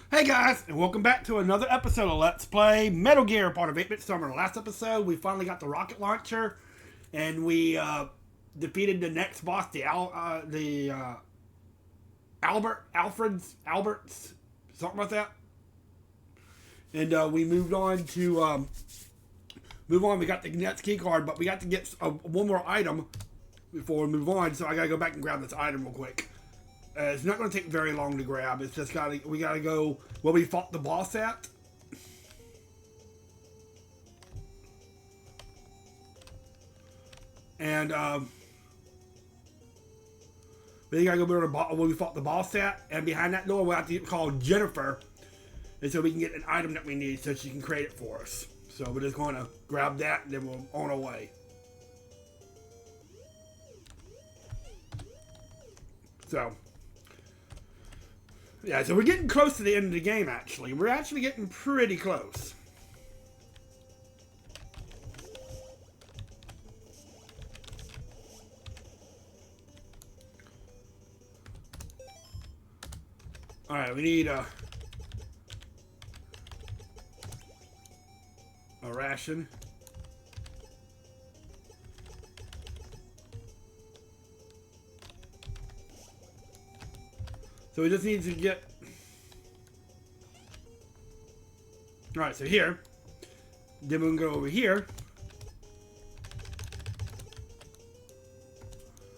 Hey guys, and welcome back to another episode of Let's Play Metal Gear, part of 8-Bit Storm. In the last episode, we finally got the rocket launcher, and we defeated the next boss, Alberts, something like that. And we moved on to We got the next key card, but we got to get one more item before we move on. So I gotta go back and grab this item real quick. It's not going to take very long to grab. It's just we gotta go where we fought the boss at. And we gotta go where we fought the boss at. And behind that door, we have to call Jennifer. And so we can get an item that we need so she can create it for us. So we're just going to grab that and then we're on our way. So... yeah, so we're getting close to the end of the game, actually. We're actually getting pretty close. Alright, we need a ration. So we just need to get... alright, so here. Then we can go over here.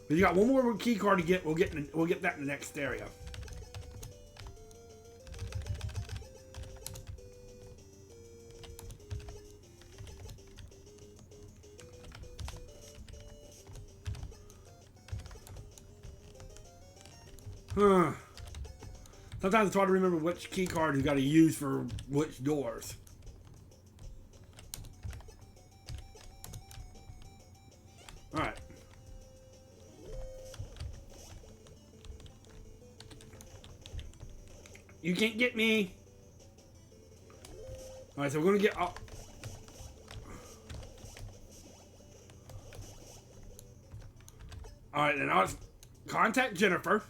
We got one more key card to get. We'll get that in the next area. Huh. Sometimes it's hard to remember which key card you got to use for which doors. Alright. You can't get me. Alright, so we're going to get up. Alright, then I'll contact Jennifer.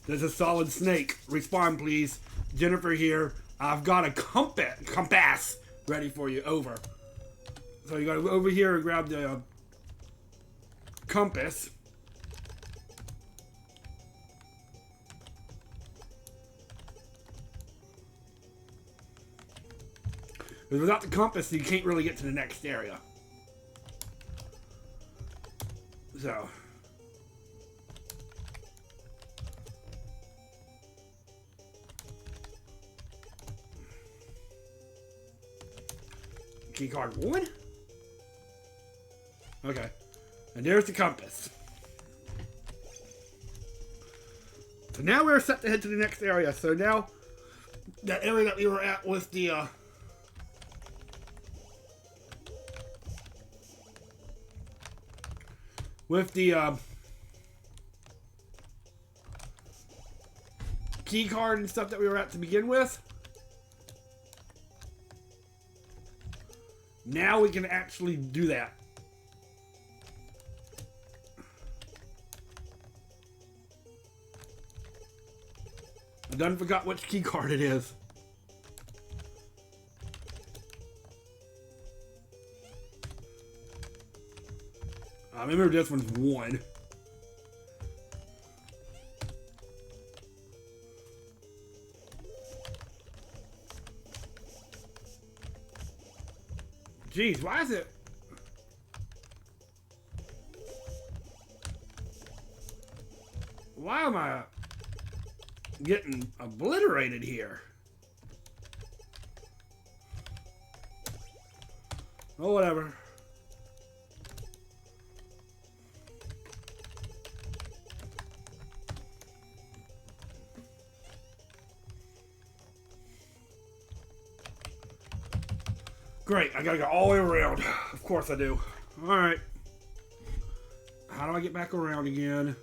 There's a solid snake. Respond, please. Jennifer here. I've got a compass ready for you. Over. So you gotta go over here and grab the compass. Because without the compass, you can't really get to the next area. So... key card 1. Okay. And there's the compass. So now we're set to head to the next area. So now, that area that we were at with the, key card and stuff that we were at to begin with. Now we can actually do that. I done forgot which key card it is. I remember this one's 1. Jeez, why is it? Why am I getting obliterated here? Oh, whatever. Great, I gotta go all the way around. Of course I do. Alright. How do I get back around again?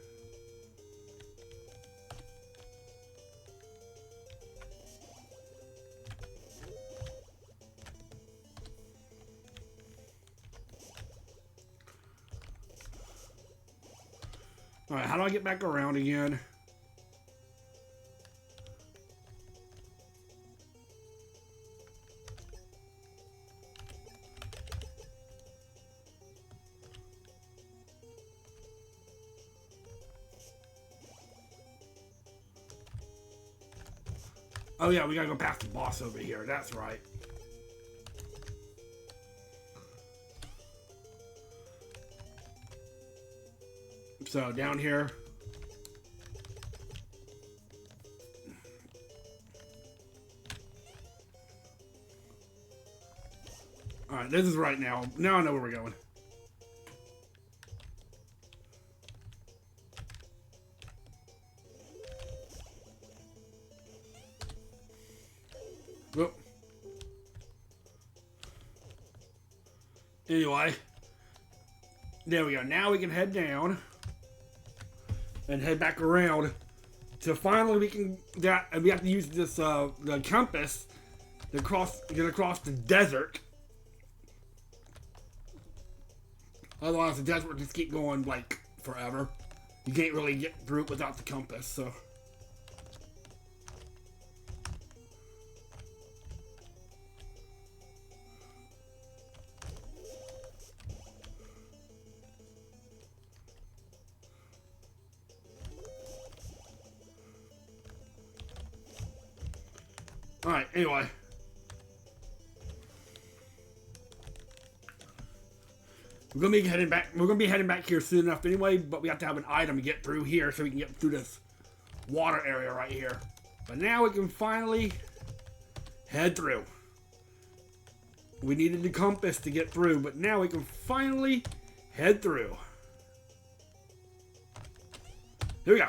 Alright, how do I get back around again? Oh yeah, we gotta go past the boss over here. That's right. So down here. Alright, this is right now. Now I know where we're going. Whoop. Anyway. There we go. Now we can head down. And head back around. So finally we can... And we have to use this the compass to get across the desert. Otherwise the desert will just keep going like forever. You can't really get through it without the compass, so... Alright, anyway. We're gonna be heading back here soon enough anyway, but we have to have an item to get through here so we can get through this water area right here. But now we can finally head through. We needed the compass to get through, but now we can finally head through. Here we go.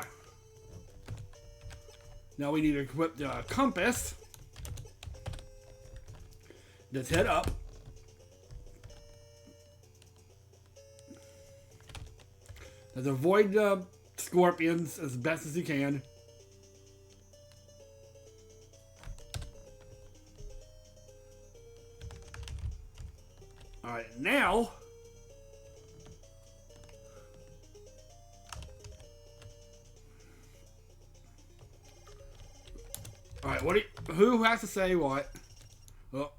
Now we need to equip the compass. Let's head up. Let's avoid the scorpions as best as you can. Alright, now... Alright, who has to say what? Oh.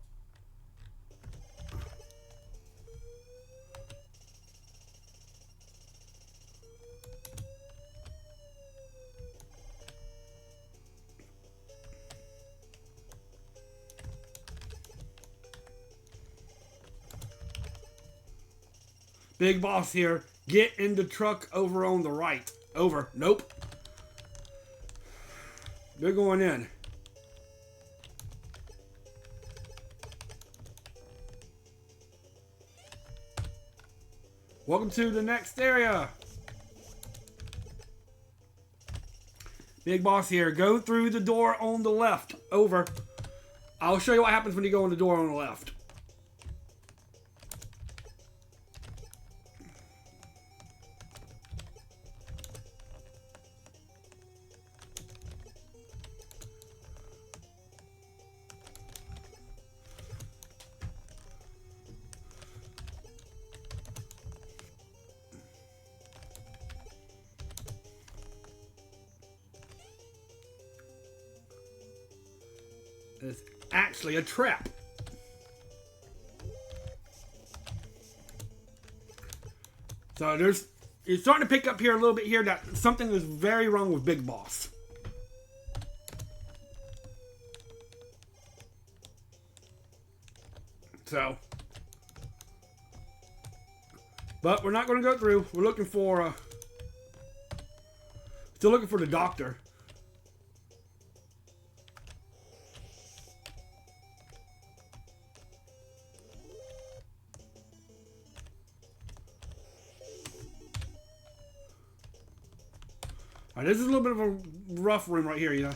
Big boss here. Get in the truck over on the right. Over. Nope. They're going in. Welcome to the next area. Big boss here. Go through the door on the left. Over. I'll show you what happens when you go in the door on the left. It's actually a trap. So you're starting to pick up here a little bit here that something is very wrong with Big Boss. So, but we're not going to go through. We're looking for, still looking for the doctor. Alright, this is a little bit of a rough room right here, you know.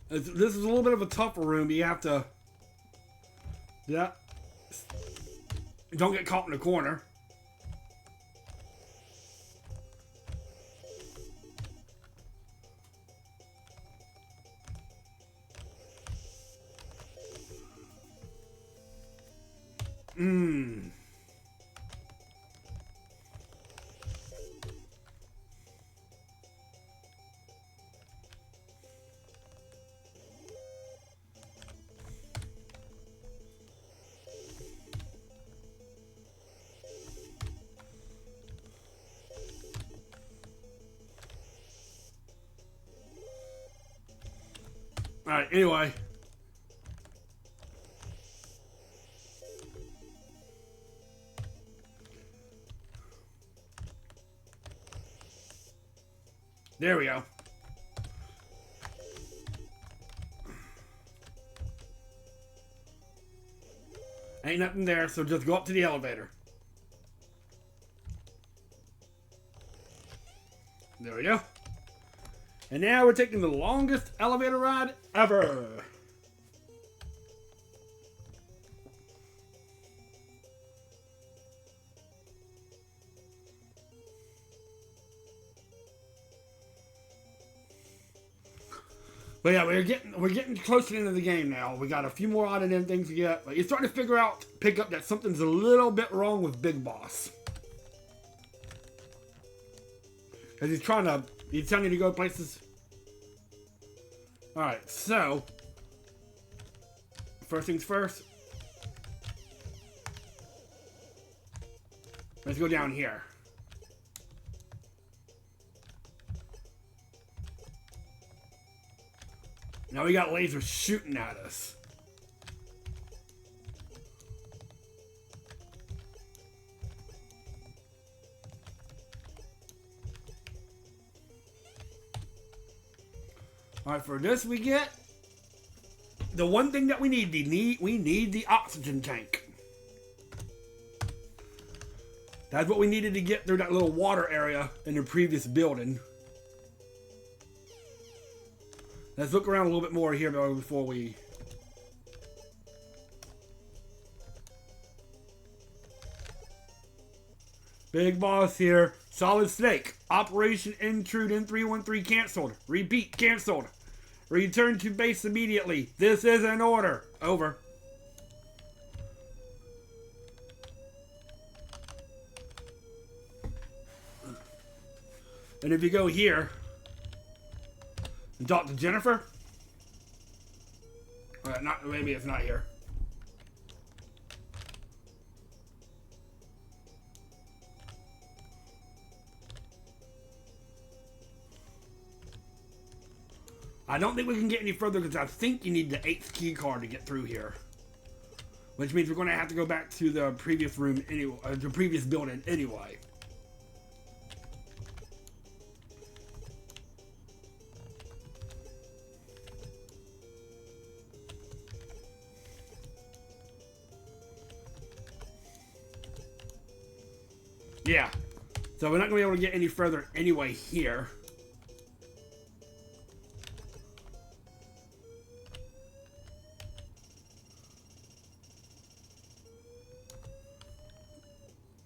This is a little bit of a tougher room. You have to... Yeah. Don't get caught in the corner. Alright, anyway. There we go. Ain't nothing there, so just go up to the elevator. There we go. And now we're taking the longest elevator ride ever. But yeah, we're getting close to the end of the game now. We got a few more odd end things to get. But you're starting to pick up that something's a little bit wrong with Big Boss. Because he's telling you to go places. Alright, so. First things first. Let's go down here. Now we got lasers shooting at us. Alright, for this we get the one thing that we need. We need the oxygen tank. That's what we needed to get through that little water area in the previous building. Let's look around a little bit more here before we... Big Boss here. Solid Snake. Operation Intrude N313 canceled. Repeat, canceled. Return to base immediately. This is an order. Over. And if you go here and talk to Jennifer, maybe it's not here. I don't think we can get any further because I think you need the 8th key card to get through here. Which means we're going to have to go back to the previous room anyway, the previous building anyway. Yeah. So we're not going to be able to get any further anyway here.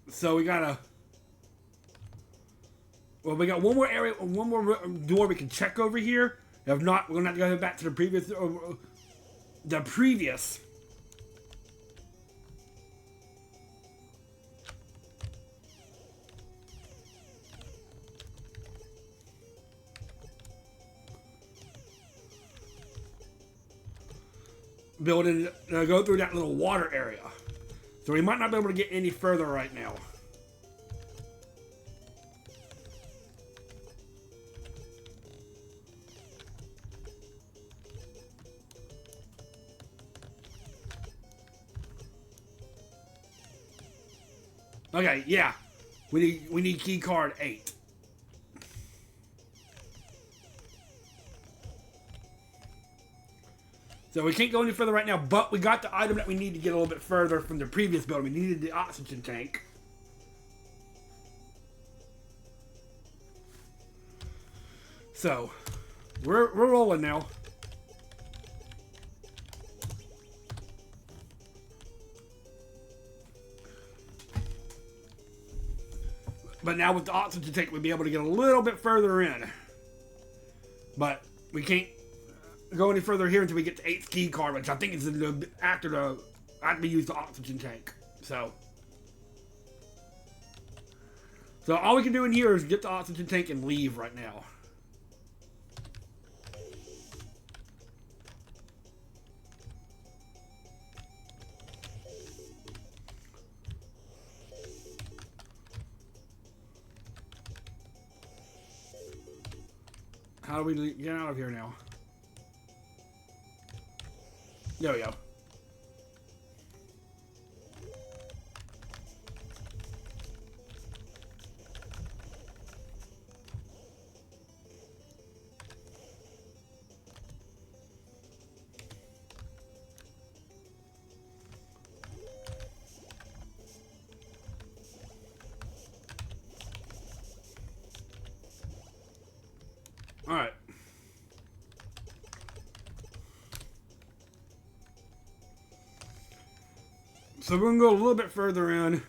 So we gotta... Well, we got one more area, one more door we can check over here. If not, we're gonna have to go back to the previous... building, go through that little water area. So we might not be able to get any further right now. Okay, yeah. We need key card 8. So we can't go any further right now, but we got the item that we need to get a little bit further from the previous building. We needed the oxygen tank. So, we're rolling now. But now with the oxygen tank, we'll be able to get a little bit further in. But we can't go any further here until we get the 8th key card, which I think is after we use the oxygen tank. So all we can do in here is get the oxygen tank and leave right now. How do we get out of here now? There we go. All right. So we're going to go a little bit further in.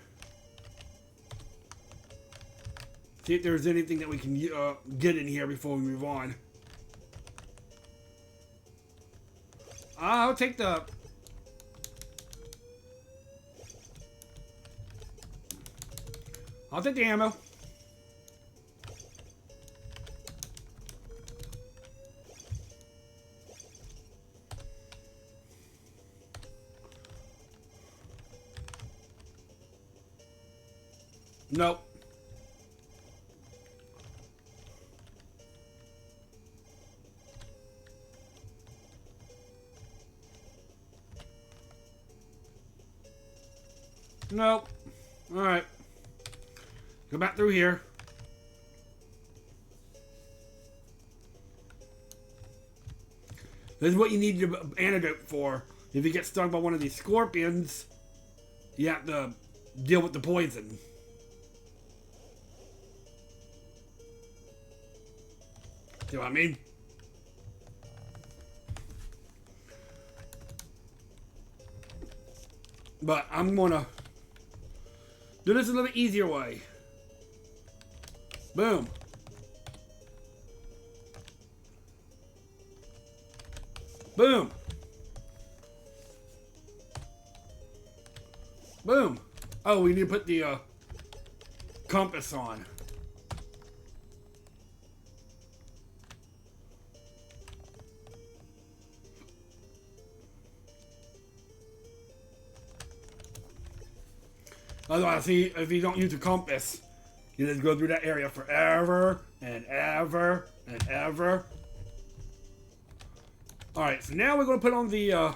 See if there's anything that we can get in here before we move on. I'll take the... I'll take the ammo. Nope. Nope. Alright. Go back through here. This is what you need the antidote for. If you get stung by one of these scorpions, you have to deal with the poison. See what I mean? But I'm gonna do this a little bit easier way. Boom. Boom. Boom. Oh, we need to put the compass on. Otherwise, see, if you don't use a compass, you just go through that area forever and ever and ever. Alright, so now we're going to put on the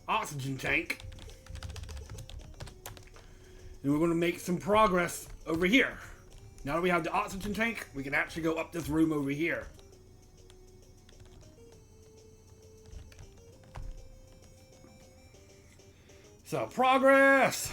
oxygen tank. And we're going to make some progress over here. Now that we have the oxygen tank, we can actually go up this room over here. So, progress!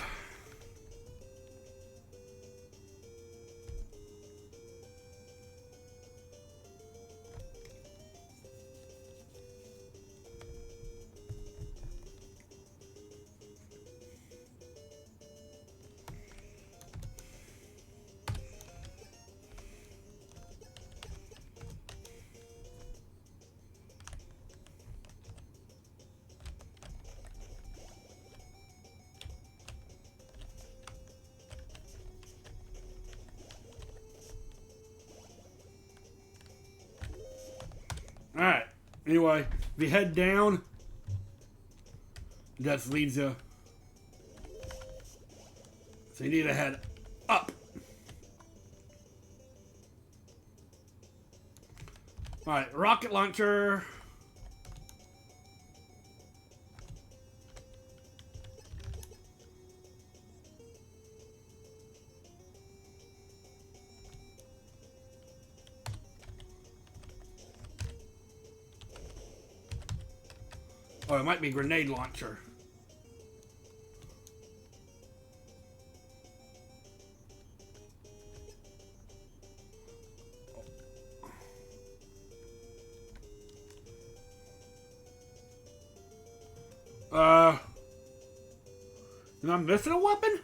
Alright, anyway, if you head down, that leads you. So you need to head up. Alright, rocket launcher. Oh, it might be grenade launcher. Am I missing a weapon?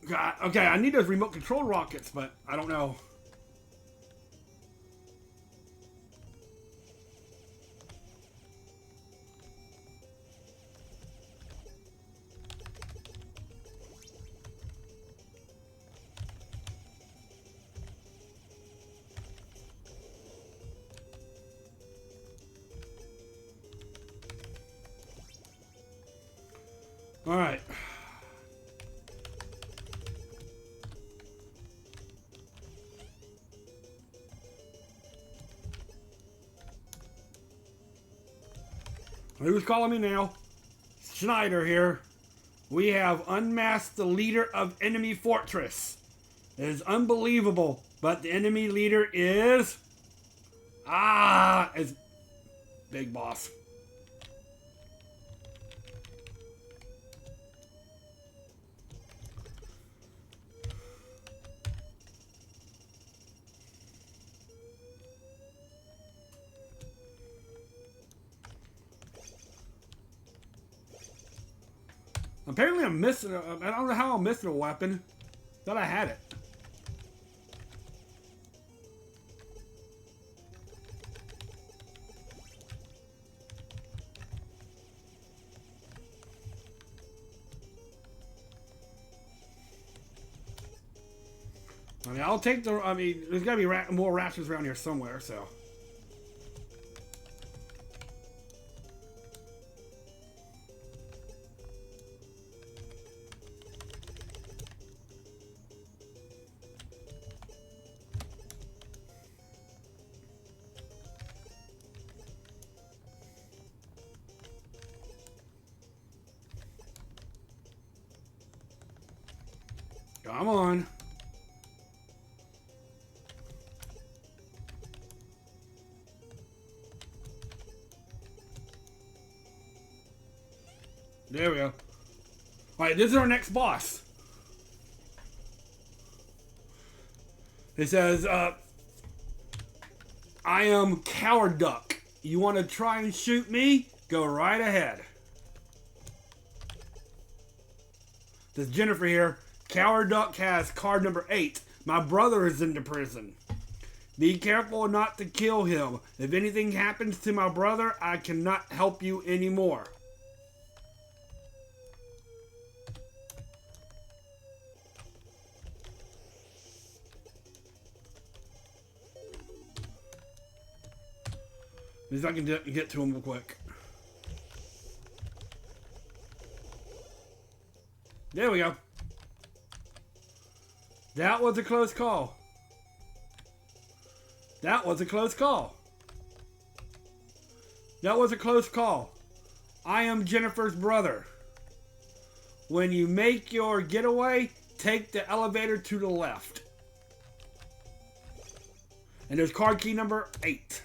God, okay, I need those remote control rockets, but I don't know. Alright. Who's calling me now? Schneider here. We have unmasked the leader of enemy fortress. It is unbelievable, but the enemy leader is... it's Big Boss. Apparently I'm missing, I don't know how I'm missing a weapon. Thought I had it. I mean, I'll take the, there's gotta be more rations around here somewhere, so. Come on. There we go. Alright, this is our next boss. It says, I am Coward Duck. You want to try and shoot me? Go right ahead. This is Jennifer here. Coward Duck has card number 8. My brother is in the prison. Be careful not to kill him. If anything happens to my brother, I cannot help you anymore. See if I can get to him real quick. There we go. That was a close call. That was a close call. That was a close call. I am Jennifer's brother. When you make your getaway, take the elevator to the left. And there's card key number 8.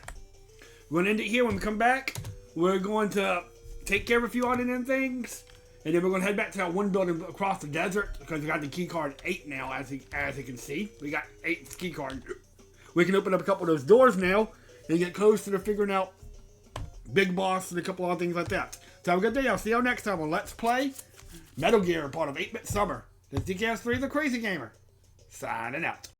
We're going to end it here. When we come back, we're going to take care of a few other things. And then we're going to head back to that one building across the desert. Because we got the key card 8 now, as you can see. We got 8 key card. We can open up a couple of those doors now. And get closer to figuring out Big Boss and a couple other things like that. So have a good day. I'll see you next time on Let's Play Metal Gear, part of 8-Bit Summer. This is DKS3, the Crazy Gamer. Signing out.